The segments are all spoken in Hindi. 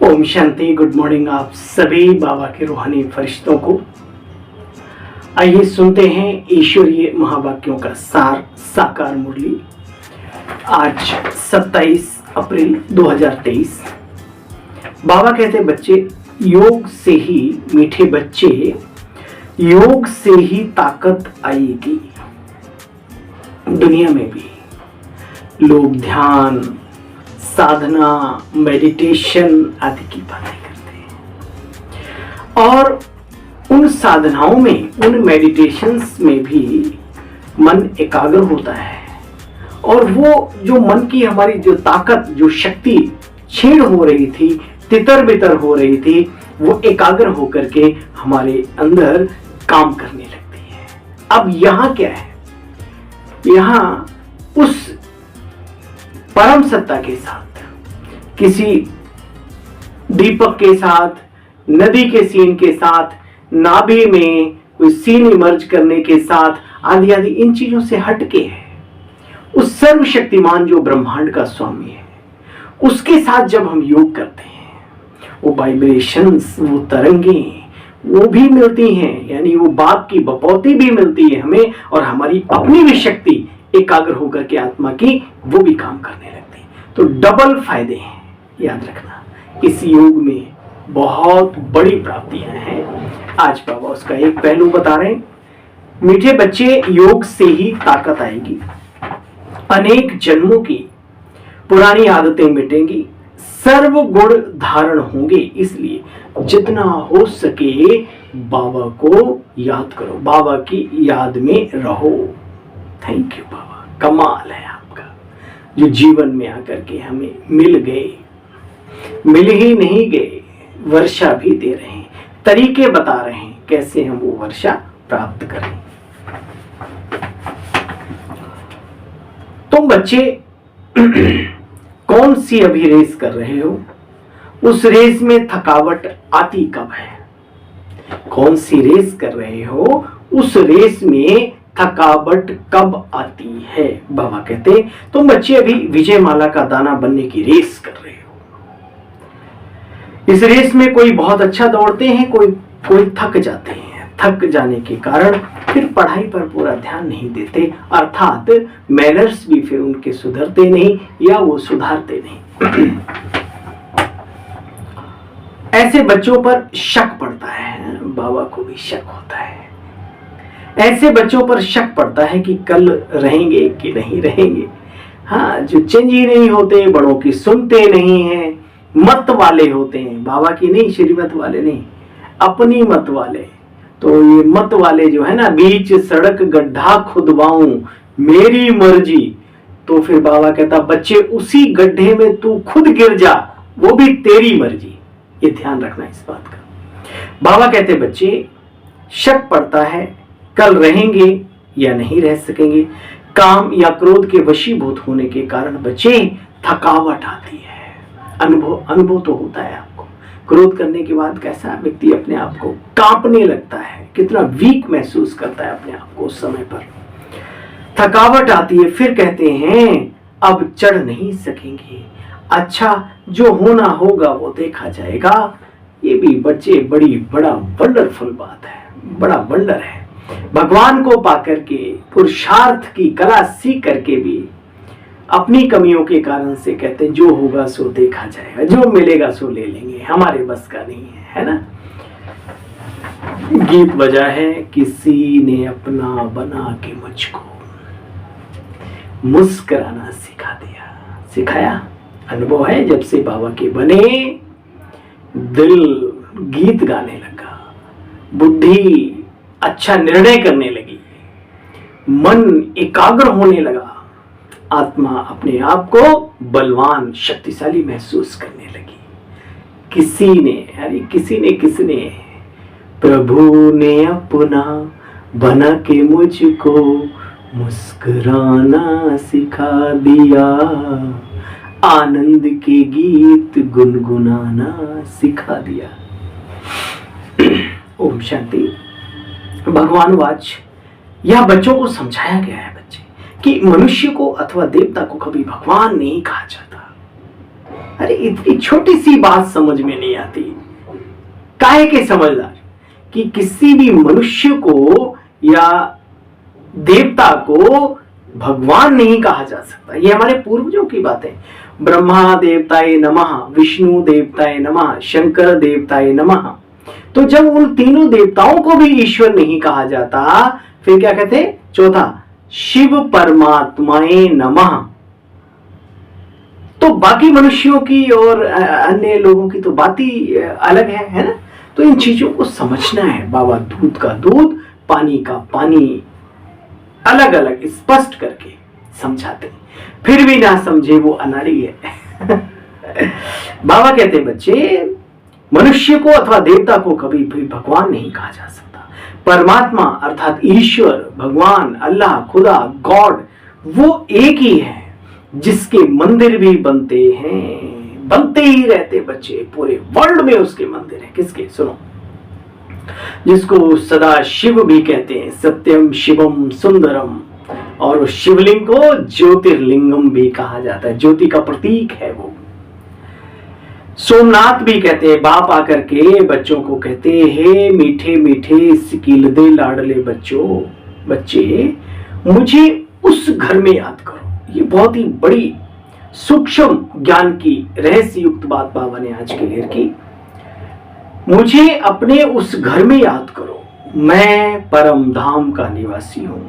ओम शांति। गुड मॉर्निंग आप सभी बाबा के रूहानी फरिश्तों को। आइए सुनते हैं ईश्वरीय महावाक्यों का सार साकार मुरली। आज 27 अप्रैल 2023। बाबा कहते बच्चे योग से ही, मीठे बच्चे योग से ही ताकत आएगी। दुनिया में भी लोग ध्यान, साधना, मेडिटेशन आदि की बातें करते हैं और उन साधनाओं में, उन मेडिटेशंस में भी मन एकाग्र होता है और वो जो मन की हमारी जो ताकत, जो शक्ति छीण हो रही थी, तितर बितर हो रही थी, वो एकाग्र होकर के हमारे अंदर काम करने लगती है। अब यहाँ क्या है? यहाँ उस परम सत्ता के साथ, किसी दीपक के साथ, नदी के सीन के साथ, नाभि में कोई सीन इमर्ज करने के साथ आदि आदि इन चीजों से हटके है उस सर्वशक्तिमान जो ब्रह्मांड का स्वामी है, उसके साथ जब हम योग करते हैं, वो वाइब्रेशंस, वो तरंगें वो भी मिलती हैं, यानी वो बाप की बपौती भी मिलती है हमें और हमारी अपनी भी शक्ति एकाग्र होकर के आत्मा की वो भी काम करने लगती है। तो डबल फायदे हैं। याद रखना, इस योग में बहुत बड़ी प्राप्तियां हैं। आज बाबा उसका एक पहलू बता रहे हैं। मीठे बच्चे योग से ही ताकत आएगी, अनेक जन्मों की पुरानी आदतें मिटेंगी, सर्व गुण धारण होंगे। इसलिए जितना हो सके बाबा को याद करो, बाबा की याद में रहो। थैंक यू बाबा, कमाल है आपका जो जीवन में आकर के हमें मिल गए, मिल ही नहीं गए, वर्षा भी दे रहे हैं, तरीके बता रहे हैं कैसे हम वो वर्षा प्राप्त करें। तुम बच्चे कौन सी अभी रेस कर रहे हो? उस रेस में थकावट आती कब है? कौन सी रेस कर रहे हो? उस रेस में थकावट कब आती है? बाबा कहते तुम बच्चे अभी विजय माला का दाना बनने की रेस कर रहे हो। इस रेस में कोई बहुत अच्छा दौड़ते हैं, कोई थक जाते हैं। थक जाने के कारण फिर पढ़ाई पर पूरा ध्यान नहीं देते, अर्थात मैनर्स भी फिर उनके सुधरते नहीं या वो सुधारते नहीं। ऐसे बच्चों पर शक पड़ता है, बाबा को भी शक होता है। ऐसे बच्चों पर शक पड़ता है कि कल रहेंगे कि नहीं रहेंगे। हाँ, जो चेंज ही नहीं होते, बड़ों की सुनते नहीं हैं, मत वाले होते हैं, बाबा की नहीं, श्रीमत वाले नहीं, अपनी मत वाले। तो ये मत वाले जो है ना, बीच सड़क गड्ढा खुदवाऊं मेरी मर्जी, तो फिर बाबा कहता बच्चे उसी गड्ढे में तू खुद गिर जा, वो भी तेरी मर्जी। ये ध्यान रखना इस बात का। बाबा कहते बच्चे शक पड़ता है कल रहेंगे या नहीं रह सकेंगे। काम या क्रोध के वशीभूत होने के कारण बच्चे थकावट आती है। अनुभव तो होता है आपको। क्रोध करने के बाद कैसा व्यक्ति अपने आप को कांपने लगता है, कितना वीक महसूस करता है अपने आप को उस समय पर। थकावट आती है, फिर कहते हैं अब चढ़ नहीं सकेंगे। अच्छा, जो होना होगा वो देखा जाएगा। ये भी बच्चे बड़ा वंडरफुल बात है, बड़ा वंडर है। भगवान को पाकर के, पुरुषार्थ की कला सीख करके भी अपनी कमियों के कारण से कहते हैं जो होगा सो देखा जाएगा, जो मिलेगा सो ले लेंगे, हमारे बस का नहीं है ना। गीत बजा है, किसी ने अपना बना के मुझको मुस्कुराना सिखा दिया। सिखाया, अनुभव है। जब से बाबा के बने, दिल गीत गाने लगा, बुद्धि अच्छा निर्णय करने लगी, मन एकाग्र होने लगा, आत्मा अपने आप को बलवान, शक्तिशाली महसूस करने लगी। किसने प्रभु ने अपना बना के मुझको मुस्कुराना सिखा दिया, आनंद के गीत गुनगुनाना सिखा दिया। ओम शांति। भगवान वाच, यह बच्चों को समझाया गया है बच्चे कि मनुष्य को अथवा देवता को कभी भगवान नहीं कहा जाता। अरे इतनी छोटी सी बात समझ में नहीं आती। काहे के समझदार कि किसी भी मनुष्य को या देवता को भगवान नहीं कहा जा सकता। ये हमारे पूर्वजों की बात है। ब्रह्मा देवताय नमः, विष्णु देवताय नमः, शंकर देवताय नमः। तो जब उन तीनों देवताओं को भी ईश्वर नहीं कहा जाता, फिर क्या कहते? चौथा, शिव परमात्माए नमः। तो बाकी मनुष्यों की और अन्य लोगों की तो बात ही अलग है ना। तो इन चीजों को समझना है। बाबा दूध का दूध, पानी का पानी अलग अलग स्पष्ट करके समझाते हैं। फिर भी ना समझे वो अनाड़ी है। बाबा कहते हैं बच्चे, मनुष्य को अथवा देवता को कभी भी भगवान नहीं कहा जा सकता। परमात्मा अर्थात ईश्वर, भगवान, अल्लाह, खुदा, गॉड, वो एक ही है जिसके मंदिर भी बनते हैं, बनते ही रहते बच्चे। पूरे वर्ल्ड में उसके मंदिर हैं। किसके? सुनो, जिसको सदा शिव भी कहते हैं, सत्यम शिवम सुंदरम। और उस शिवलिंग को ज्योतिर्लिंगम भी कहा जाता है, ज्योति का प्रतीक है वो। सोमनाथ भी कहते हैं। बाप आकर के बच्चों को कहते हैं, मीठे मीठे सिकीलदे लाडले बच्चों, बच्चे मुझे उस घर में याद करो। ये बहुत ही बड़ी सूक्ष्म ज्ञान की रहस्य युक्त बात बाबा ने आज क्लियर की। मुझे अपने उस घर में याद करो, मैं परम धाम का निवासी हूं।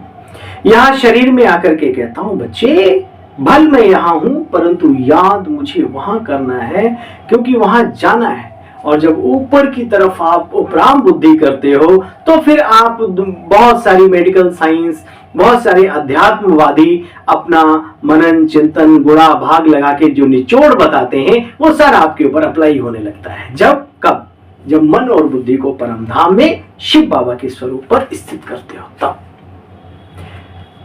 यहां शरीर में आकर के कहता हूं बच्चे, भल मैं यहां हूं परंतु याद मुझे वहां करना है, क्योंकि वहां जाना है। और जब ऊपर की तरफ आप उपराम बुद्धि करते हो तो फिर आप बहुत सारी मेडिकल साइंस, बहुत सारे अध्यात्मवादी अपना मनन चिंतन गुणा भाग लगा के जो निचोड़ बताते हैं वो सारा आपके ऊपर अप्लाई होने लगता है। जब कब? जब मन और बुद्धि को परम धाम में शिव बाबा के स्वरूप पर स्थित करते हो तब।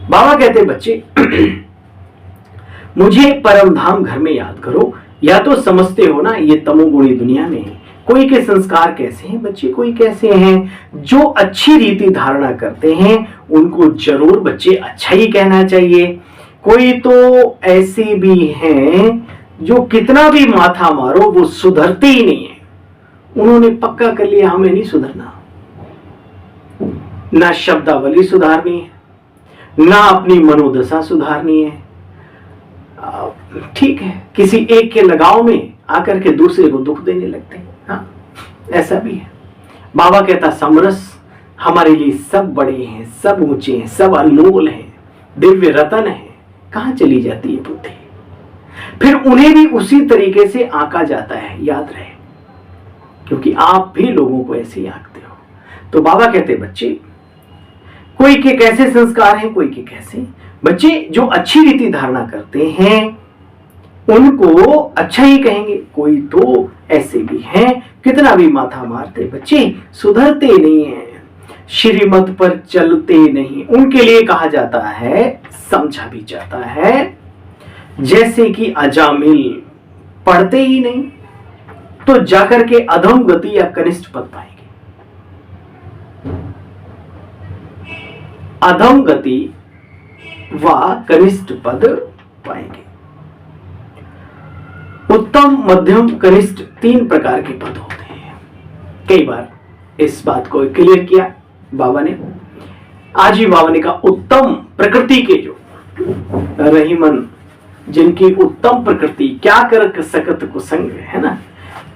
बाबा कहते बच्चे, मुझे परम धाम घर में याद करो। या तो समझते हो ना, ये तमोगुणी दुनिया में कोई के संस्कार कैसे हैं बच्चे, कोई कैसे हैं जो अच्छी रीति धारणा करते हैं, उनको जरूर बच्चे अच्छा ही कहना चाहिए। कोई तो ऐसे भी हैं जो कितना भी माथा मारो वो सुधरते ही नहीं है। उन्होंने पक्का कर लिया हमें नहीं सुधरना। ना शब्दावली सुधारनी है, ना अपनी मनोदशा सुधारनी है। ठीक है, किसी एक के लगाव में आकर के दूसरे को दुख देने लगते हैं। हाँ, ऐसा भी है। बाबा कहता समरस हमारे लिए सब बड़े हैं, सब ऊंचे हैं, सब अनमोल हैं, दिव्य रतन है। कहां चली जाती है बुद्धि? फिर उन्हें भी उसी तरीके से आंका जाता है, याद रहे, क्योंकि आप भी लोगों को ऐसे ही आंकते हो। तो बाबा कहते बच्चे, कोई के कैसे संस्कार हैं, कोई के कैसे। बच्चे जो अच्छी रीति धारणा करते हैं उनको अच्छा ही कहेंगे। कोई तो ऐसे भी हैं कितना भी माथा मारते बच्चे सुधरते नहीं हैं, श्रीमत पर चलते नहीं। उनके लिए कहा जाता है, समझा भी जाता है, जैसे कि अजामिल पढ़ते ही नहीं तो जाकर के अधम गति या कनिष्ठ पद पाएंगे। अधम गति व कनिष्ठ पद पाएंगे। उत्तम, मध्यम, कनिष्ठ 3 प्रकार के पद होते हैं। कई बार इस बात को क्लियर किया बाबा ने। आज ही बाबा ने कहा उत्तम प्रकृति के जो रहीमन, जिनकी उत्तम प्रकृति, क्या कर सकत कुसंग है ना।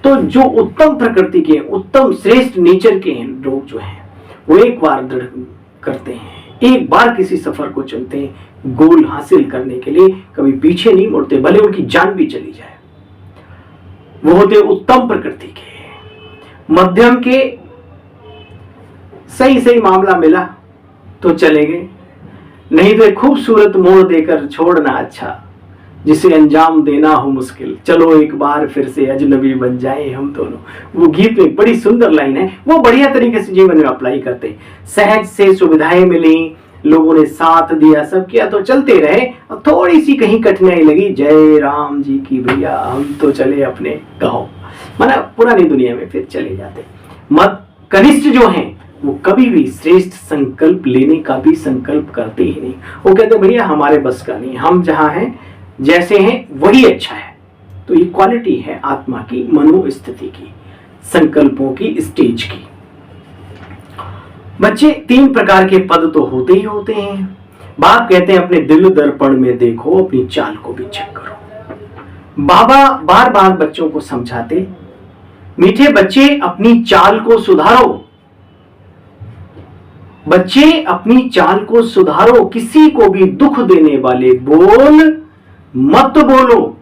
तो जो उत्तम प्रकृति के, उत्तम श्रेष्ठ नेचर के हैं लोग जो हैं, वो एक बार दृढ़ करते हैं, एक बार किसी सफर को चलते हैं, गोल हासिल करने के लिए कभी पीछे नहीं मुड़ते, भले उनकी जान भी चली जाए। वो होते उत्तम प्रकृति के। मध्यम के सही सही मामला मिला तो चले गए, नहीं तो खूबसूरत मोड़ देकर छोड़ना अच्छा, जिसे अंजाम देना हो मुश्किल, चलो एक बार फिर से अजनबी बन जाए हम दोनों। वो गीत में बड़ी सुंदर लाइन है, वो बढ़िया तरीके से जीवन में अप्लाई करते। सहज से सुविधाएं मिली, लोगों ने साथ दिया, सब किया तो चलते रहे। और थोड़ी सी कहीं कठिनाई लगी, जय राम जी की भैया हम तो चले अपने गाँव, माना पुरानी दुनिया में फिर चले जाते। मत कनिष्ठ जो हैं वो कभी भी श्रेष्ठ संकल्प लेने का भी संकल्प करते ही नहीं। वो कहते भैया हमारे बस का नहीं, हम जहां हैं जैसे हैं वही अच्छा है, तो ये क्वालिटी है आत्मा की, मनोस्थिति की, संकल्पों की, स्टेज की। बच्चे 3 प्रकार के पद तो होते ही होते हैं। बाप कहते हैं अपने दिल दर्पण में देखो, अपनी चाल को भी चेक करो। बाबा बार बार बच्चों को समझाते, मीठे बच्चे अपनी चाल को सुधारो, बच्चे अपनी चाल को सुधारो, किसी को भी दुख देने वाले बोल मत बोलो,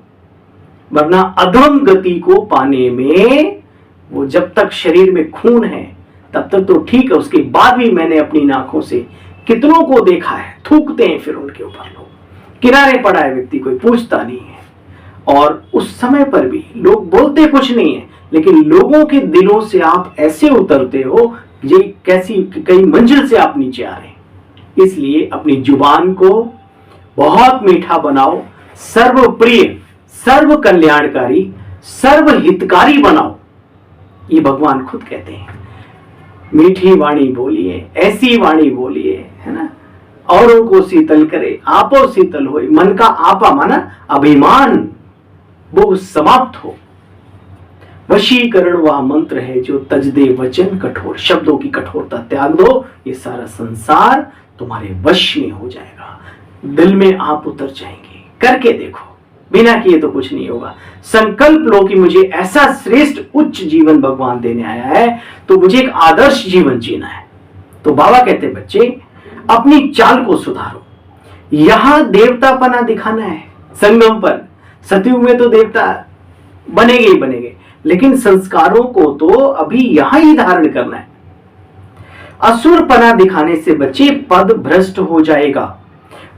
वरना अधम गति को पाने में, वो जब तक शरीर में खून है तब तक तो ठीक है, उसके बाद भी मैंने अपनी आंखों से कितनों को देखा है, थूकते हैं फिर उनके ऊपर लोग, किनारे पड़ा है व्यक्ति, कोई पूछता नहीं है। और उस समय पर भी लोग बोलते कुछ नहीं है, लेकिन लोगों के दिलों से आप ऐसे उतरते हो, ये कैसी कई मंजिल से आप नीचे आ रहे हैं। इसलिए अपनी जुबान को बहुत मीठा बनाओ, सर्व प्रिय, सर्व कल्याणकारी, सर्व हितकारी बनाओ। ये भगवान खुद कहते हैं, मीठी वाणी बोलिए, ऐसी वाणी बोलिए, है ना, औरों को शीतल करे, आपो शीतल होए। मन का आपा माना अभिमान, वो समाप्त हो। वशीकरण वह मंत्र है जो तज दे वचन कठोर, शब्दों की कठोरता त्याग दो, ये सारा संसार तुम्हारे वश में हो जाएगा, दिल में आप उतर जाएंगे। करके देखो, बिना किए तो कुछ नहीं होगा। संकल्प लो कि मुझे ऐसा श्रेष्ठ उच्च जीवन भगवान देने आया है, तो मुझे एक आदर्श जीवन जीना है। तो बाबा कहते हैं बच्चे अपनी चाल को सुधारो। यहां देवतापना दिखाना है, संगम पर, सतयुग में तो देवता बनेंगे ही बनेंगे, लेकिन संस्कारों को तो अभी यहां ही धारण करना है। असुरपना दिखाने से बच्चे पद भ्रष्ट हो जाएगा।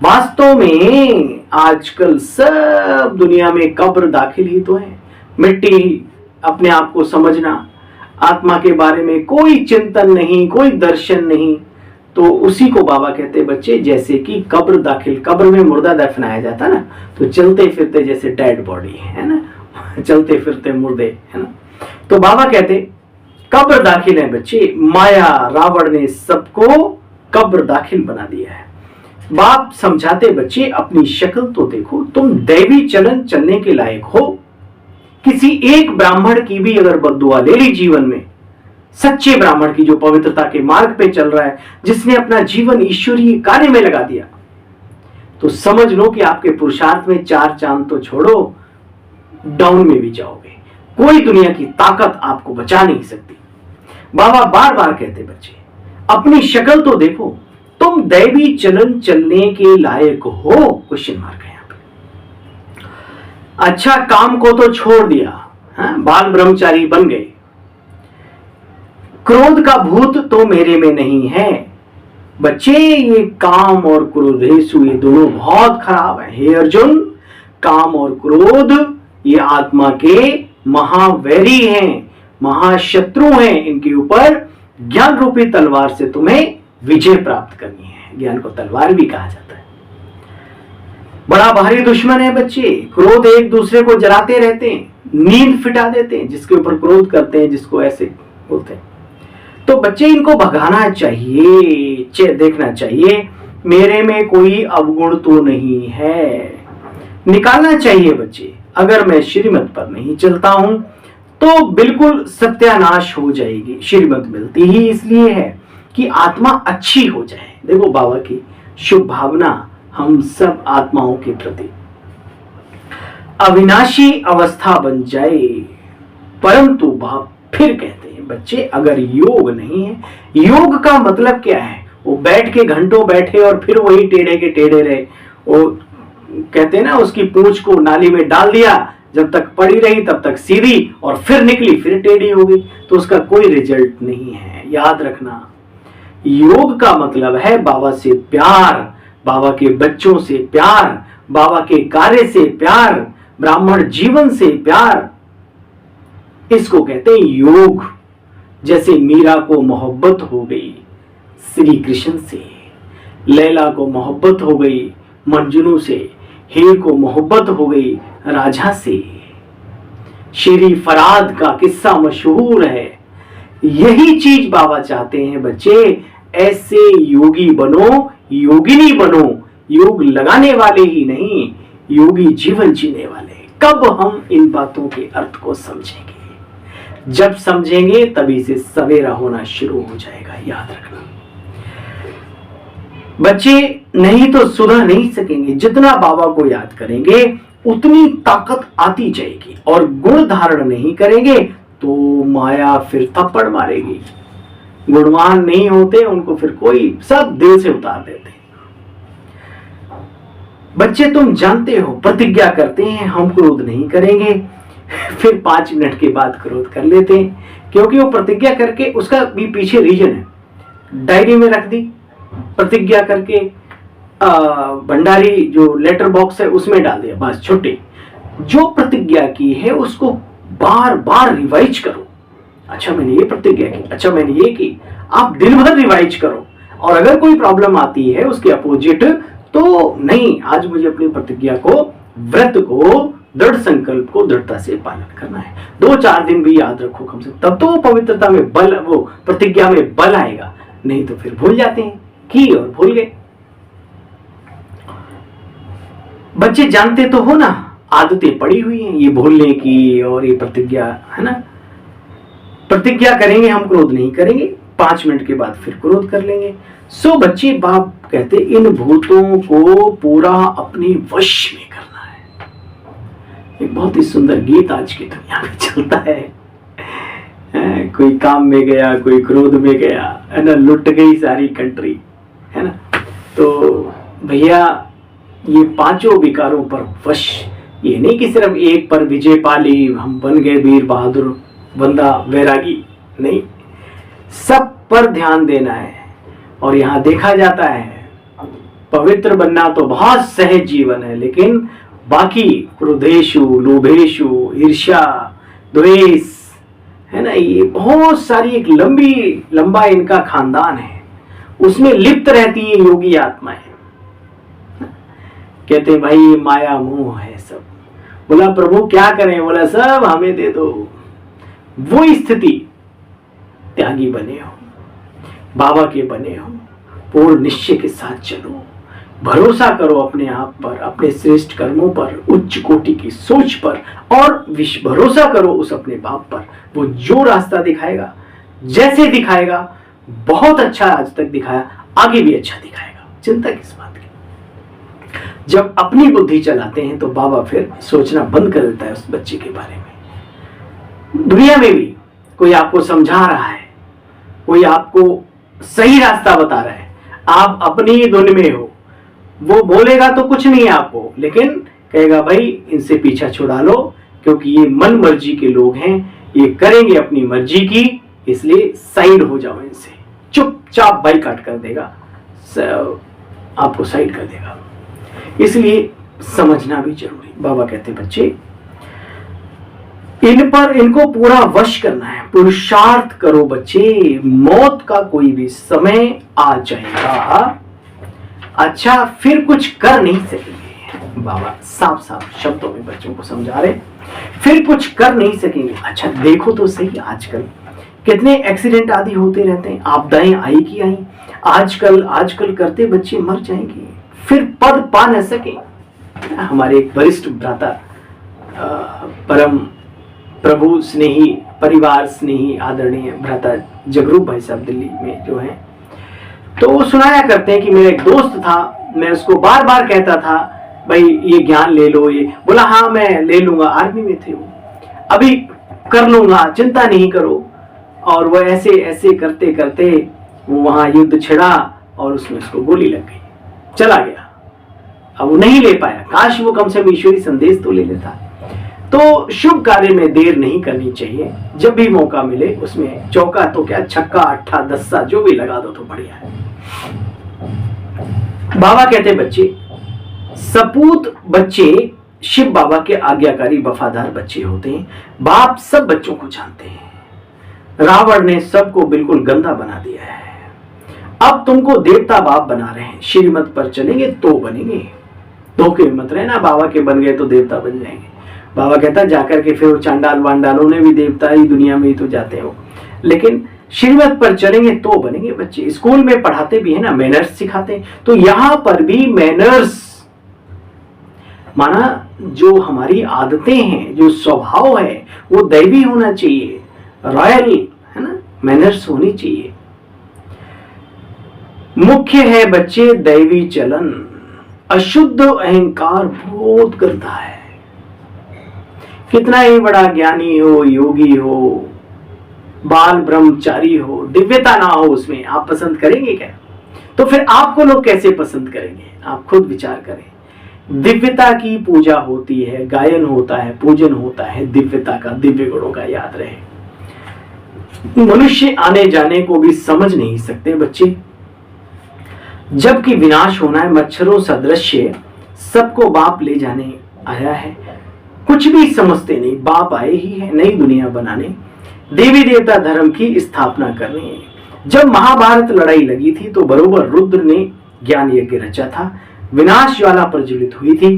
वास्तव में आजकल सब दुनिया में कब्र दाखिल ही तो है, मिट्टी, अपने आप को समझना, आत्मा के बारे में कोई चिंतन नहीं, कोई दर्शन नहीं। तो उसी को बाबा कहते बच्चे, जैसे कि कब्र दाखिल, कब्र में मुर्दा दफनाया जाता ना, तो चलते फिरते जैसे डेड बॉडी है ना, चलते फिरते मुर्दे, है ना। तो बाबा कहते कब्र दाखिल है बच्चे, माया रावण ने सबको कब्र दाखिल बना दिया है। बाप समझाते बच्चे अपनी शक्ल तो देखो, तुम दैवी चलन चलने के लायक हो। किसी एक ब्राह्मण की भी अगर बद्दुआ ले ली जीवन में, सच्चे ब्राह्मण की जो पवित्रता के मार्ग पे चल रहा है, जिसने अपना जीवन ईश्वरीय कार्य में लगा दिया, तो समझ लो कि आपके पुरुषार्थ में 4 चांद तो छोड़ो, डाउन में भी जाओगे। कोई दुनिया की ताकत आपको बचा नहीं सकती। बाबा बार बार कहते बच्चे अपनी शक्ल तो देखो, तुम दैवी चलन चलने के लायक हो। क्वेश्चन मार्क है यहाँ पे। अच्छा काम को तो छोड़ दिया, बाल ब्रह्मचारी बन गए। क्रोध का भूत तो मेरे में नहीं है। बच्चे ये काम और क्रोधेशु ये दोनों बहुत खराब है। हे अर्जुन, काम और क्रोध ये आत्मा के महावैरी हैं, महाशत्रु हैं। इनके ऊपर ज्ञान रूपी तलवार से तुम्हें विजय प्राप्त करनी है। ज्ञान को तलवार भी कहा जाता है। बड़ा भारी दुश्मन है बच्चे। क्रोध एक दूसरे को जलाते रहते हैं, नींद फिटा देते हैं जिसके ऊपर क्रोध करते हैं, जिसको ऐसे बोलते हैं। तो बच्चे इनको भगाना चाहिए, देखना चाहिए मेरे में कोई अवगुण तो नहीं है, निकालना चाहिए बच्चे। अगर मैं श्रीमत पर नहीं चलता हूं तो बिल्कुल सत्यानाश हो जाएगी। श्रीमत मिलती ही इसलिए है कि आत्मा अच्छी हो जाए। देखो बाबा की शुभ भावना हम सब आत्माओं के प्रति, अविनाशी अवस्था बन जाए। परंतु बाप फिर कहते हैं बच्चे अगर योग नहीं है, योग का मतलब क्या है? वो बैठ के घंटों बैठे और फिर वही टेढ़े के टेढ़े रहे। वो कहते हैं ना, उसकी पूंछ को नाली में डाल दिया, जब तक पड़ी रही तब तक सीधी, और फिर निकली फिर टेढ़ी हो गई, तो उसका कोई रिजल्ट नहीं है। याद रखना, योग का मतलब है बाबा से प्यार, बाबा के बच्चों से प्यार, बाबा के कार्य से प्यार, ब्राह्मण जीवन से प्यार। इसको कहते हैं योग। जैसे मीरा को मोहब्बत हो गई श्री कृष्ण से, लैला को मोहब्बत हो गई मंजनू से, हीर को मोहब्बत हो गई राजा से। शेरी फराद का किस्सा मशहूर है। यही चीज बाबा चाहते हैं बच्चे, ऐसे योगी बनो, योगिनी बनो। योग लगाने वाले ही नहीं, योगी जीवन जीने वाले। कब हम इन बातों के अर्थ को समझेंगे? जब समझेंगे तभी से सवेरा होना शुरू हो जाएगा, याद रखना। बच्चे नहीं तो सुधर नहीं सकेंगे। जितना बाबा को याद करेंगे उतनी ताकत आती जाएगी, और गुण धारण नहीं करेंगे तो माया फिर थप्पड़ मारेगी। गुणवान नहीं होते उनको फिर कोई सब दिल से उतार देते। बच्चे तुम जानते हो, प्रतिज्ञा करते हैं हम क्रोध नहीं करेंगे, फिर 5 मिनट के बाद क्रोध कर लेते हैं, क्योंकि वो प्रतिज्ञा करके, उसका भी पीछे रीजन है। डायरी में रख दी प्रतिज्ञा करके, भंडारी जो लेटर बॉक्स है उसमें डाल दिया, बस छुट्टी। जो प्रतिज्ञा की है उसको बार बार रिवाइज करो। अच्छा मैंने ये प्रतिज्ञा की, अच्छा मैंने ये की, आप दिन भर रिवाइज करो। और अगर कोई प्रॉब्लम आती है उसके अपोजिट, तो नहीं, आज मुझे अपनी प्रतिज्ञा को, व्रत को, दृढ़ संकल्प को दृढ़ता से पालन करना है। 2-4 दिन भी याद रखो कम से कम, तब तो वो पवित्रता में बल, वो प्रतिज्ञा में बल आएगा। नहीं तो फिर भूल जाते हैं, की और भूल गए। बच्चे जानते तो हो ना, आदतें पड़ी हुई हैं ये भूलने की और ये प्रतिज्ञा, है ना। प्रतिज्ञा करेंगे हम क्रोध नहीं करेंगे, 5 मिनट के बाद फिर क्रोध कर लेंगे। सो बच्चे, बाप कहते इन भूतों को पूरा अपने वश में करना है। एक बहुत ही सुंदर गीत आज की दुनिया में चलता है। कोई काम में गया, कोई क्रोध में गया, है ना, लुट गई सारी कंट्री, है ना। तो भैया ये 5 विकारों पर वश, ये नहीं कि सिर्फ एक पर विजय पाली, हम बन गए वीर बहादुर बंदा वैरागी, नहीं, सब पर ध्यान देना है। और यहाँ देखा जाता है पवित्र बनना तो बहुत सहज जीवन है, लेकिन बाकी क्रोधेशु, लोभेशु, ईर्ष्या, द्वेष, है ना, ये बहुत सारी एक लंबा इनका खानदान है, उसमें लिप्त रहती है योगी आत्माएं। कहते हैं भाई माया मोह है सब। बोला प्रभु क्या करें? बोला सब हमें दे दो। वो स्थिति, त्यागी बने हो, बाबा के बने हो, पूर्ण निश्चय के साथ चलो, भरोसा करो अपने आप पर, अपने श्रेष्ठ कर्मों पर, उच्च कोटि की सोच पर, और भरोसा करो उस अपने बाप पर। वो जो रास्ता दिखाएगा, जैसे दिखाएगा, बहुत अच्छा आज तक दिखाया, आगे भी अच्छा दिखाएगा, चिंता किस बात की। जब अपनी बुद्धि चलाते हैं तो बाबा फिर सोचना बंद कर देता है उस बच्चे के बारे में। दुनिया में भी कोई आपको समझा रहा है, कोई आपको सही रास्ता बता रहा है, आप अपनी धुन में हो, वो बोलेगा तो कुछ नहीं है आपको, लेकिन कहेगा भाई इनसे पीछा छुड़ा लो, क्योंकि ये मन मर्जी के लोग हैं, ये करेंगे अपनी मर्जी की, इसलिए साइड हो जाओ इनसे। चुपचाप बाइकाट कर देगा, आपको साइड कर देगा। इसलिए समझना भी जरूरी। बाबा कहते बच्चे इनको पूरा वश करना है, पुरुषार्थ करो बच्चे, मौत का कोई भी समय आ जाएगा, अच्छा फिर कुछ कर नहीं सकेंगे। बाबा साफ साफ शब्दों में बच्चों को समझा रहे, फिर कुछ कर नहीं सकेंगे। अच्छा देखो तो सही, आजकल कितने एक्सीडेंट आदि होते रहते हैं, आपदाएं आई की आई, आजकल करते बच्चे मर जाएंगे, फिर पद पा न सके। हमारे एक वरिष्ठ भ्राता, परम प्रभु स्नेही, परिवार स्नेही आदरणीय भ्राता जगरूप भाई साहब दिल्ली में जो है, तो वो सुनाया करते हैं कि मेरा एक दोस्त था, मैं उसको बार बार कहता था भाई ये ज्ञान ले लो, ये बोला हाँ मैं ले लूंगा, आर्मी में थे वो, अभी कर लूंगा, चिंता नहीं करो। और वो ऐसे ऐसे करते करते वो वहां युद्ध छिड़ा और उसमें उसको गोली लग गई, चला गया। अब वो नहीं ले पाया, काश वो कम से कम ईश्वरी संदेश तो ले लेता। तो शुभ कार्य में देर नहीं करनी चाहिए, जब भी मौका मिले उसमें चौका तो क्या, छक्का, अट्ठा, दस्सा जो भी लगा दो तो बढ़िया है। बाबा कहते बच्चे, सपूत बच्चे शिव बाबा के आज्ञाकारी वफादार बच्चे होते हैं। बाप सब बच्चों को जानते हैं। रावण ने सबको बिल्कुल गंदा बना दिया है, अब तुमको देवता बाप बना रहे हैं, श्रीमत पर चलेंगे तो बनेंगे, धोखे मत रहना बाबा के बन गए तो देवता बन जाएंगे। बाबा कहता जाकर के फिर चांडाल वांडालों ने भी देवता ही दुनिया में ही तो जाते हो, लेकिन श्रीमत पर चलेंगे तो बनेंगे। बच्चे स्कूल में पढ़ाते भी है ना, मैनर्स सिखाते हैं, तो यहां पर भी मैनर्स माना जो हमारी आदतें हैं, जो स्वभाव है, वो दैवी होना चाहिए, रॉयल है ना, मैनर्स होनी चाहिए। मुख्य है बच्चे दैवी चलन, अशुद्ध अहंकार बोध करता है। कितना ही बड़ा ज्ञानी हो, योगी हो, बाल ब्रह्मचारी हो, दिव्यता ना हो उसमें, आप पसंद करेंगे क्या? तो फिर आपको लोग कैसे पसंद करेंगे? आप खुद विचार करें। दिव्यता की पूजा होती है, गायन होता है, पूजन होता है दिव्यता का, दिव्य गुणों का। याद रहे, मनुष्य आने जाने को भी समझ नहीं सकते बच्चे। जबकि विनाश होना है, मच्छरों सदृश्य सबको बाप ले जाने आया है। कुछ भी समझते नहीं, बाप आए ही है नई दुनिया बनाने, देवी देवता धर्म की स्थापना करने। जब महाभारत लड़ाई लगी थी तो बरोबर रुद्र ने ज्ञान यज्ञ रचा था, विनाश ज्वाला प्रज्वलित हुई थी,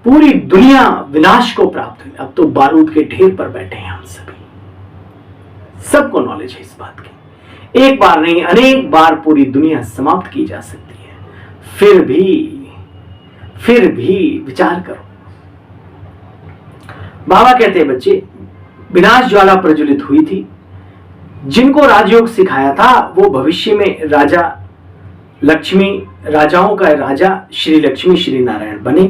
पूरी दुनिया विनाश को प्राप्त हुई। अब तो बारूद के ढेर पर बैठे हैं हम सभी, सबको नॉलेज है इस बात की। एक बार नहीं, अनेक बार पूरी दुनिया समाप्त की जा सकती है। फिर भी विचार करो। बाबा कहते हैं बच्चे, विनाश ज्वाला प्रज्वलित हुई थी, जिनको राजयोग सिखाया था वो भविष्य में राजा लक्ष्मी, राजाओं का राजा श्री लक्ष्मी श्री नारायण बने,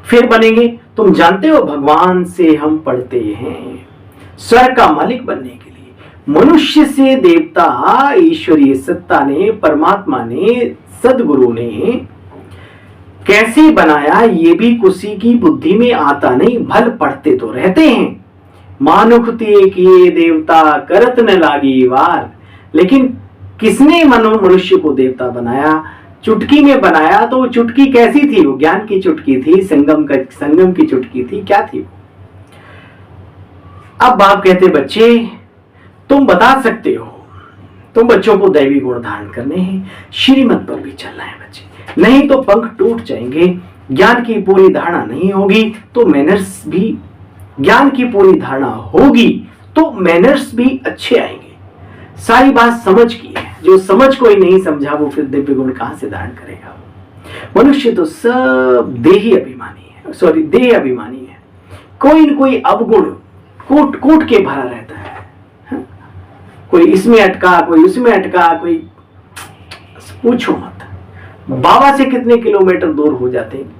फिर बनेंगे। तुम जानते हो भगवान से हम पढ़ते हैं स्वर्ग का मालिक बनने के लिए। मनुष्य से देवता, ईश्वरीय सत्ता ने, परमात्मा ने, सदगुरु ने कैसे बनाया ये भी किसी की बुद्धि में आता नहीं। भल पढ़ते तो रहते हैं, मानुख ते किए देवता करत न लागी वार। लेकिन किसने मनुष्य को देवता बनाया? चुटकी में बनाया। तो वो चुटकी कैसी थी? वो ज्ञान की चुटकी थी, संगम की चुटकी थी, क्या थी? अब बाप कहते बच्चे तुम बता सकते हो, तुम बच्चों को दैवी गुण धारण करने हैं, श्रीमत पर भी चलना है बच्चे, नहीं तो पंख टूट जाएंगे। ज्ञान की पूरी धारणा नहीं होगी तो मैनर्स भी, ज्ञान की पूरी धारणा होगी तो मैनर्स भी अच्छे आएंगे। सारी बात समझ की है, जो समझ कोई नहीं समझा वो फिर दिव्य गुण कहां से धारण करेगा? मनुष्य तो सब देही अभिमानी है, सॉरी देह अभिमानी है। कोई न कोई अवगुण कूट कूट के भरा रहता है। कोई इसमें अटका, कोई उसमें अटका, कोई पूछो मत। बाबा से कितने किलोमीटर दूर हो जाते हैं,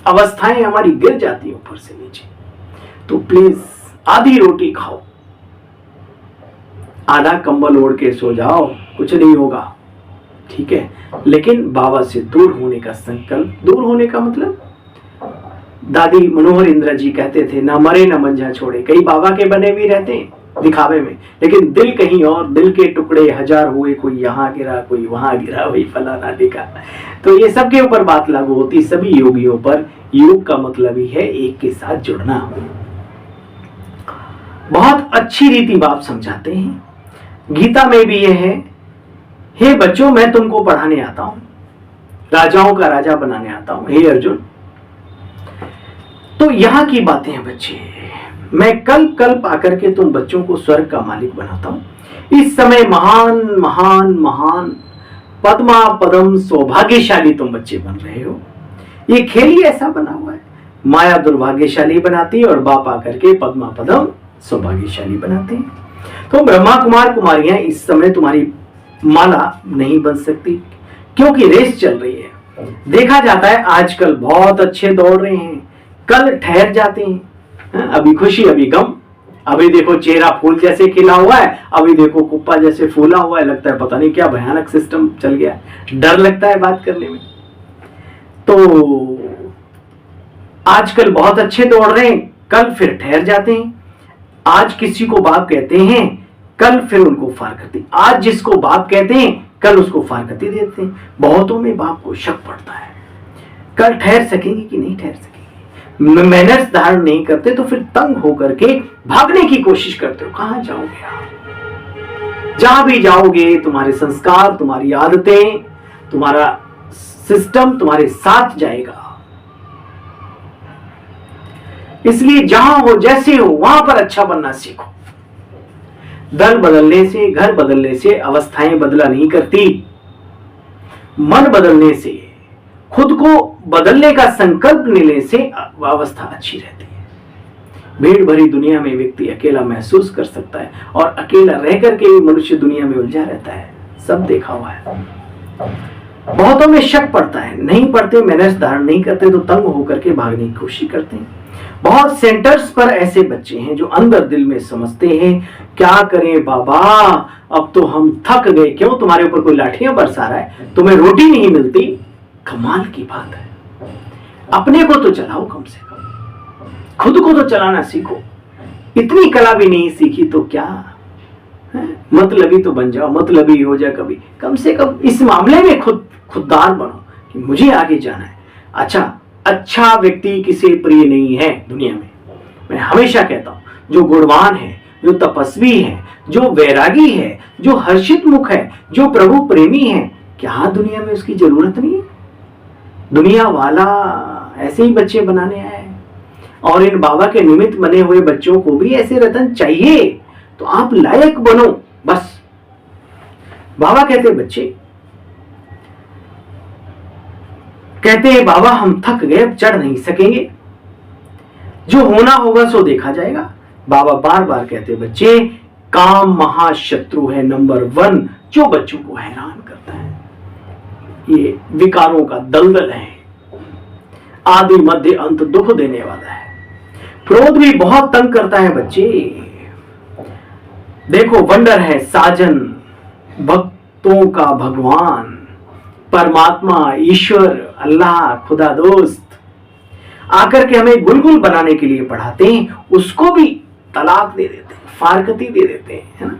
अवस्थाएं हमारी गिर जाती है ऊपर से नीचे। तो प्लीज आधी रोटी खाओ, आधा कंबल ओढ़ के सो जाओ, कुछ नहीं होगा, ठीक है। लेकिन बाबा से दूर होने का संकल्प, दूर होने का मतलब दादी मनोहर इंदिरा जी कहते थे, ना मरे ना मंझा छोड़े। कई बाबा के बने भी रहते हैं दिखावे में, लेकिन दिल कहीं और, दिल के टुकड़े हजार हुए, कोई यहाँ गिरा, कोई वहां गिरा, वही फलाना दिखा। तो ये सबके ऊपर बात लागू होती, सभी योगियों पर। योग का मतलब ही है एक के साथ जुड़ना। बहुत अच्छी रीति बाप समझाते हैं, गीता में भी यह है, हे बच्चों मैं तुमको पढ़ाने आता हूं, राजाओं का राजा बनाने आता हूं, हे अर्जुन। तो यहां की बातें हैं बच्चे, मैं कल्प कल्प आकर के तुम बच्चों को स्वर्ग का मालिक बनाता हूं। इस समय महान महान महान पद्मा पदम सौभाग्यशाली तुम बच्चे बन रहे हो। ये खेल ही ऐसा बना हुआ है, माया दुर्भाग्यशाली बनाती है और बाप आकर के पद्मा पदम सौभाग्यशाली बनाते हैं। तो ब्रह्मा कुमार कुमारियां इस समय तुम्हारी माला नहीं बन सकती, क्योंकि रेस चल रही है। देखा जाता है आजकल बहुत अच्छे दौड़ रहे हैं, कल ठहर जाते हैं। अभी खुशी अभी गम, अभी देखो चेहरा फूल जैसे खिला हुआ है, अभी देखो कुप्पा जैसे फूला हुआ है, लगता है पता नहीं क्या भयानक सिस्टम चल गया, डर लगता है बात करने में। तो आजकल बहुत अच्छे दौड़ रहे हैं, कल फिर ठहर जाते हैं। आज किसी को बाप कहते हैं, कल फिर उनको फारकती, आज जिसको बाप कहते हैं कल उसको फारकती देते हैं। बहुतों में बाप को शक पड़ता है, कल ठहर सकेंगे कि नहीं ठहर सकेंगे। मैनर्स धारण नहीं करते तो फिर तंग होकर के भागने की कोशिश करते हो। कहां जाओगे आप? जहां भी जाओगे तुम्हारे संस्कार, तुम्हारी आदतें, तुम्हारा सिस्टम तुम्हारे साथ जाएगा। इसलिए जहां हो, जैसे हो, वहां पर अच्छा बनना सीखो। दल बदलने से, घर बदलने से अवस्थाएं बदला नहीं करती, मन बदलने से, खुद को बदलने का संकल्प लेने से अवस्था अच्छी रहती है। भीड़ भरी दुनिया में व्यक्ति अकेला महसूस कर सकता है और अकेला रह करके भी मनुष्य दुनिया में उलझा रहता है। सब देखा हुआ है। बहुतों में शक पड़ता है, नहीं पढ़ते, मैनर्स धारण नहीं करते तो तंग होकर के भागने की कोशिश करते हैं। बहुत सेंटर्स पर ऐसे बच्चे हैं जो अंदर दिल में समझते हैं, क्या करें बाबा, अब तो हम थक गए। क्यों? तुम्हारे ऊपर कोई लाठियां बरसा रहा है, तुम्हें रोटी नहीं मिलती। कमाल की बात है। अपने को तो चलाओ, कम से कम खुद को तो चलाना सीखो। इतनी कला भी नहीं सीखी तो क्या है? मतलबी तो बन जाओ, मतलबी हो जाए कभी। कम से कम इस मामले में खुददार बनो कि मुझे आगे जाना है। अच्छा व्यक्ति किसी प्रिय नहीं है दुनिया में। मैं हमेशा कहता हूं, जो गुणवान है, जो तपस्वी है, जो वैरागी है, जो हर्षित मुख है, जो प्रभु प्रेमी है, क्या दुनिया में उसकी जरूरत नहीं है? दुनिया वाला ऐसे ही बच्चे बनाने आए और इन बाबा के निमित्त बने हुए बच्चों को भी ऐसे रतन चाहिए। तो आप लायक बनो बस। बाबा कहते हैं बाबा हम थक गए, अब चढ़ नहीं सकेंगे, जो होना होगा सो देखा जाएगा। बाबा बार बार कहते बच्चे, काम महाशत्रु है नंबर 1 जो बच्चों को हैरान करता है। ये विकारों का दलदल है, आदि मध्य अंत दुख देने वाला है। क्रोध भी बहुत तंग करता है बच्चे। देखो, वंडर है साजन, भक्तों का भगवान, परमात्मा, ईश्वर, अल्लाह, खुदा दोस्त आकर के हमें गुलगुल बनाने के लिए पढ़ाते हैं, उसको भी तलाक दे देते हैं, फारकती दे देते हैं, है ना।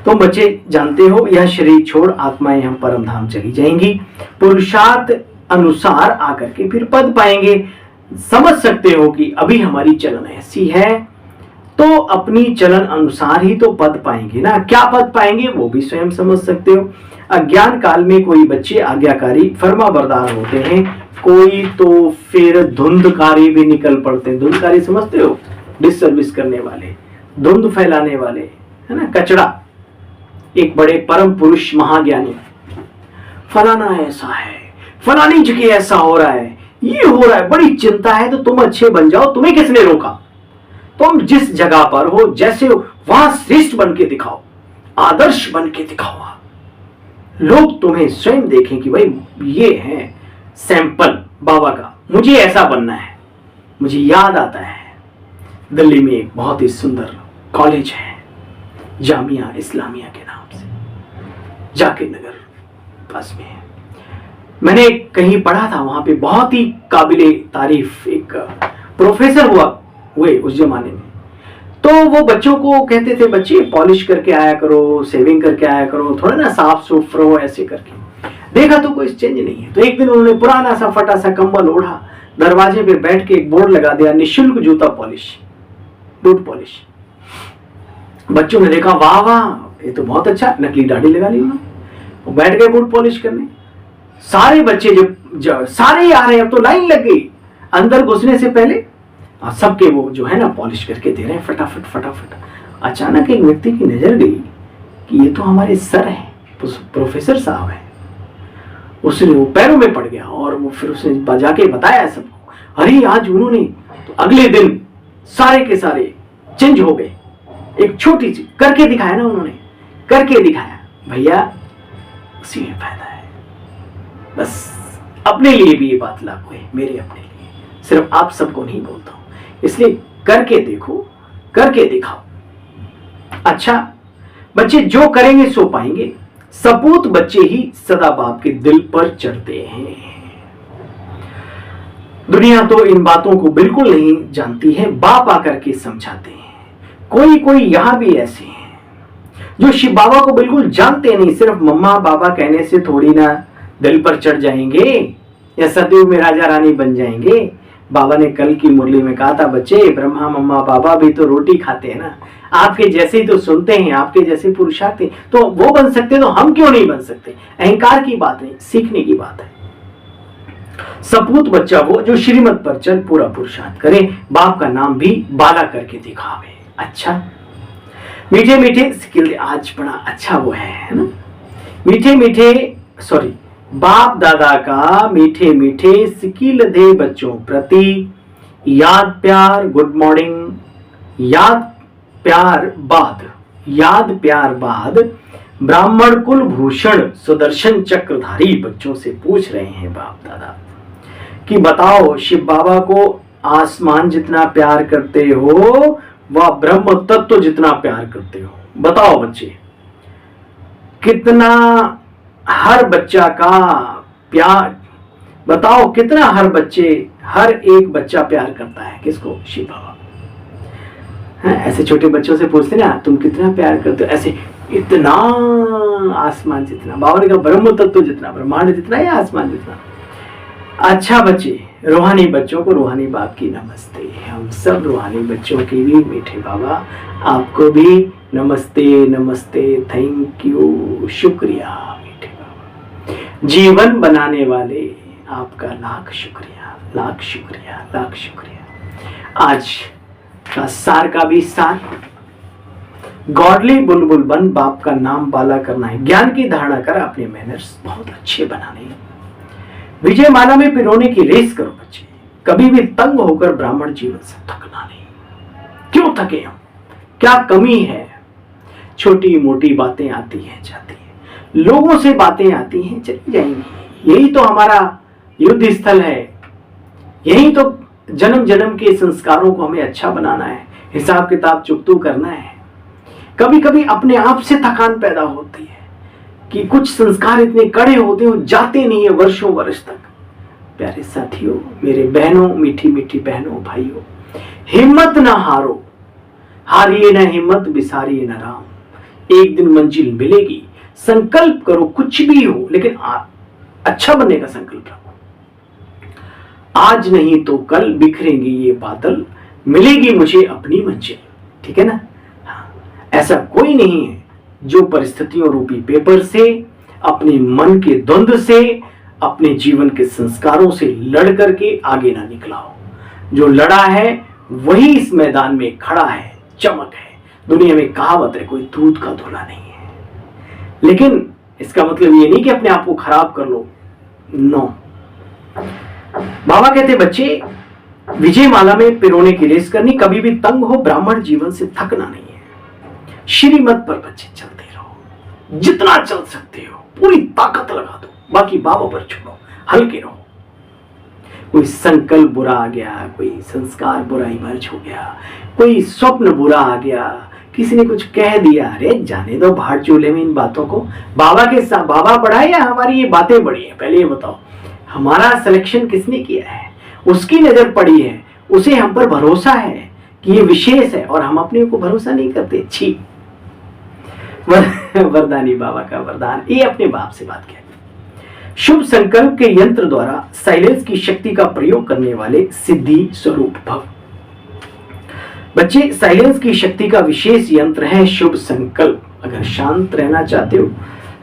तो बच्चे जानते हो, यह शरीर छोड़ आत्माएं हम परम धाम चली जाएंगी। पुरुषार्थ अनुसार आकर के फिर पद पाएंगे। समझ सकते हो कि अभी हमारी चलन ऐसी है तो अपनी चलन अनुसार ही तो पद पाएंगे ना। क्या पद पाएंगे वो भी स्वयं समझ सकते हो। अज्ञान काल में कोई बच्चे आज्ञाकारी फर्माबरदार होते हैं, कोई तो फिर धुंधकारी भी निकल पड़ते हैं। धुंधकारी समझते हो? डिससर्विस करने वाले, धुंध फैलाने वाले, है ना। कचड़ा। एक बड़े परम पुरुष महाज्ञानी, फलाना ऐसा है, फलानी जगह ऐसा हो रहा है, ये हो रहा है, बड़ी चिंता है, तो तुम अच्छे बन जाओ, तुम्हें किसने रोका? तुम जिस जगह पर हो, जैसे हो, वहां श्रेष्ठ बन के दिखाओ, आदर्श बन के दिखाओ। लोग तुम्हें स्वयं देखें कि भाई ये है सैंपल बाबा का, मुझे ऐसा बनना है। मुझे याद आता है, दिल्ली में एक बहुत ही सुंदर कॉलेज है, जामिया इस्लामिया के नाम से, जाकिर नगर पास में है। मैंने कहीं पढ़ा था, वहां पे बहुत ही काबिले तारीफ एक प्रोफेसर हुए उस जमाने में। तो वो बच्चों को कहते थे, बच्चे पॉलिश करके आया करो, सेविंग करके आया करो, थोड़ा ना साफ सुफ रहो, ऐसे करके। देखा तो कोई चेंज नहीं है। तो एक दिन उन्होंने पुराना सा फटा सा कंबल ओढ़ा, दरवाजे पे बैठ के एक बोर्ड लगा दिया, निःशुल्क जूता पॉलिश, बूट पॉलिश। बच्चों ने देखा, वाह वाह ये तो बहुत अच्छा, नकली दाढ़ी लगा ली उन्होंने, बैठ गए बूट पॉलिश करने। सारे बच्चे जो सारे आ रहे हैं, अब तो लाइन लग गई अंदर घुसने से पहले। सबके वो जो है ना पॉलिश करके दे रहे हैं फटाफट फटाफट। अचानक एक व्यक्ति की नजर गई कि ये तो हमारे सर हैं, प्रोफेसर साहब हैं। उसने वो पैरों में पड़ गया और वो फिर उसने बजा के बताया सबको, अरे आज उन्होंने, तो अगले दिन सारे के सारे चेंज हो गए। एक छोटी सी करके दिखाया ना उन्होंने, करके दिखाया। भैया उसी में फायदा है। बस अपने लिए भी ये बात लागू है, मेरे अपने लिए, सिर्फ आप सबको नहीं बोलता हूं। इसलिए करके देखो, करके दिखाओ। अच्छा, बच्चे जो करेंगे सो पाएंगे। सपूत बच्चे ही सदा बाप के दिल पर चढ़ते हैं। दुनिया तो इन बातों को बिल्कुल नहीं जानती है, बाप आकर के समझाते हैं। कोई कोई यहां भी ऐसे हैं जो शिव बाबा को बिल्कुल जानते नहीं, सिर्फ मम्मा बाबा कहने से थोड़ी ना दिल पर चढ़ जाएंगे या सतयुग में राजा रानी बन जाएंगे। बाबा ने कल की मुरली में कहा था, बच्चे ब्रह्मा मम्मा बाबा भी तो रोटी खाते हैं ना, आपके जैसे ही तो सुनते हैं, आपके जैसे पुरुषार्थ हैं, तो वो बन सकते तो हम क्यों नहीं बन सकते। अहंकार की बात नहीं, सीखने की बात है। सपूत बच्चा वो जो श्रीमत पर चल पूरा पुरुषार्थ करे, बाप का नाम भी बाला करके दिखावे। अच्छा, मीठे मीठे स्किल आज बड़ा अच्छा वो है ना, मीठे मीठे बाप दादा का मीठे मीठे सिकील दे बच्चों प्रति याद प्यार गुड मॉर्निंग, याद प्यार बाद ब्राह्मण कुल भूषण सुदर्शन चक्रधारी बच्चों से पूछ रहे हैं बाप दादा कि बताओ शिव बाबा को आसमान जितना प्यार करते हो व ब्रह्म तत्व जितना प्यार करते हो, बताओ बच्चे कितना हर बच्चा का प्यार, बताओ कितना हर एक बच्चा प्यार करता है किसको? शिव बाबा। ऐसे छोटे बच्चों से पूछते ना तुम कितना प्यार करते हो, ऐसे इतना आसमान जितना, बाबा ने कहा ब्रह्म तत्व जितना, ब्रह्मांड जितना या आसमान जितना। अच्छा बच्चे, रूहानी बच्चों को रूहानी बाप की नमस्ते। हम सब रूहानी बच्चों की भी मीठे बाबा आपको भी नमस्ते नमस्ते, थैंक यू, शुक्रिया मीठे बाबा। जीवन बनाने वाले आपका लाख शुक्रिया, लाख शुक्रिया, लाख शुक्रिया। आज का सार का भी सार, गॉडली बुलबुल बन बाप का नाम बाला करना है, ज्ञान की धारणा कर अपने मैनर्स बहुत अच्छे बनाने हैं, विजय माला में पिरोने की रेस करो बच्चे, कभी भी तंग होकर ब्राह्मण जीवन से थकना नहीं। क्यों थके हम, क्या कमी है? छोटी मोटी बातें आती हैं जाती हैं, लोगों से बातें आती हैं चली जाएंगी, यही तो हमारा युद्ध स्थल है, यही तो जन्म जन्म के संस्कारों को हमें अच्छा बनाना है, हिसाब किताब चुकतू करना है। कभी कभी अपने आप से थकान पैदा होती है कि कुछ संस्कार इतने कड़े होते हो, जाते नहीं है वर्षों वर्ष तक। प्यारे साथियों, मेरे बहनों, मीठी मीठी बहनों, भाइयों, हिम्मत ना हारो, हारिए ना हिम्मत, बिसारिए ना राम। एक दिन मंजिल मिलेगी, संकल्प करो कुछ भी हो, लेकिन अच्छा बनने का संकल्प रखो। आज नहीं तो कल बिखरेंगे ये बादल, मिलेगी मुझे अपनी मंजिल, ठीक है ना? ऐसा कोई नहीं है जो परिस्थितियों रूपी पेपर से, अपने मन के द्वंद्व से, अपने जीवन के संस्कारों से लड़ करके आगे ना निकला हो। जो लड़ा है वही इस मैदान में खड़ा है, चमक है। दुनिया में कहावत है, कोई दूध का धुला नहीं है। लेकिन इसका मतलब ये नहीं कि अपने आप को खराब कर लो, नो। बाबा कहते बच्चे, विजय माला में पिरोने की रेस करनी, कभी भी तंग हो ब्राह्मण जीवन से थकना नहीं है। श्रीमत पर बच्चे चलते रहो, जितना चल सकते हो पूरी ताकत लगा दो, बाकी बाबा पर छोड़ो, हल्के रहो। कोई संकल्प बुरा आ गया, कोई संस्कार बुरा इमर्ज हो गया, कोई स्वप्न बुरा आ गया, किसी ने कुछ कह दिया, अरे जाने दो भाड़ चूल्हे में इन बातों को। बाबा के साथ बाबा बढ़ाए या हमारी ये बातें बढ़ी है? पहले ये बताओ, हमारा सिलेक्शन किसने किया है? उसकी नजर पड़ी है, उसे हम पर भरोसा है कि ये विशेष है, और हम अपने को भरोसा नहीं करते। छी, वरदानी बाबा का वरदान, ये अपने बाप से बात कहते। शुभ संकल्प के यंत्र द्वारा साइलेंस की शक्ति का प्रयोग करने वाले सिद्धि स्वरूप भव। बच्चे, साइलेंस की शक्ति का विशेष यंत्र है शुभ संकल्प। अगर शांत रहना चाहते हो,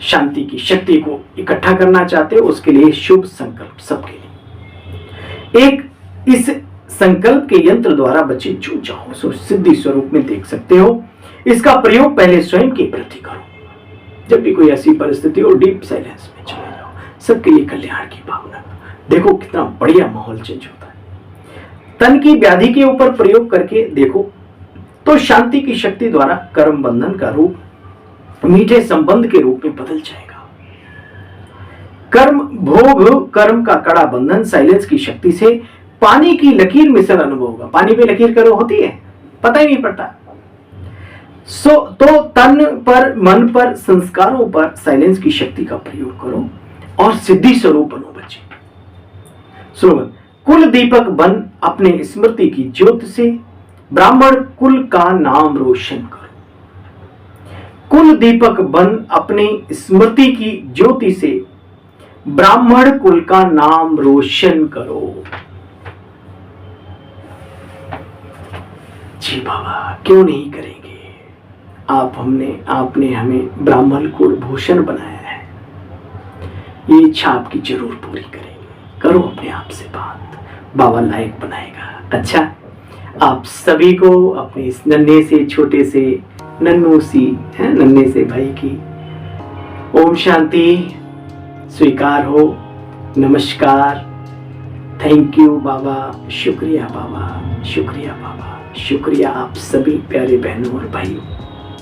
शांति की शक्ति को इकट्ठा करना चाहते हो, उसके लिए शुभ संकल्प सबके लिए। एक इस संकल्प के यंत्र द्वारा बच्चे जो चाहो सो सिद्धि स्वरूप में देख सकते हो। इसका प्रयोग पहले स्वयं के प्रति करो। जब भी कोई ऐसी परिस्थिति हो, डीप साइलेंस में चले जाओ, सबके लिए कल्याण की भावना। देखो कितना बढ़िया माहौल चेंज होता है। तन की व्याधि के ऊपर प्रयोग करके देखो तो शांति की शक्ति द्वारा कर्म बंधन का रूप मीठे संबंध के रूप में बदल जाएगा। कर्म भोग कर्म का कड़ा बंधन साइलेंस की शक्ति से पानी की लकीर में सर अनुभव होगा। पानी पे लकीर करो होती है, पता ही नहीं पड़ता। तो तन पर, मन पर, संस्कारों पर साइलेंस की शक्ति का प्रयोग करो और सिद्धि स्वरूप बनो बच्चे। स्लोगन, कुल दीपक बन अपने स्मृति की ज्योत से ब्राह्मण कुल का नाम रोशन करो। कुल दीपक बन अपने स्मृति की ज्योति से ब्राह्मण कुल का नाम रोशन करो। जी बाबा, क्यों नहीं करेंगे? आपने हमें ब्राह्मण कुल भूषण बनाया है, ये इच्छा आपकी जरूर पूरी करेंगे। करो अपने आप से बात, बाबा लायक बनाएगा। अच्छा, आप सभी को अपने इस नन्हे से छोटे से नन्नू सी नन्हे से भाई की ओम शांति स्वीकार हो। नमस्कार, थैंक यू बाबा, शुक्रिया बाबा, शुक्रिया बाबा, शुक्रिया आप सभी प्यारे बहनों और भाइयों।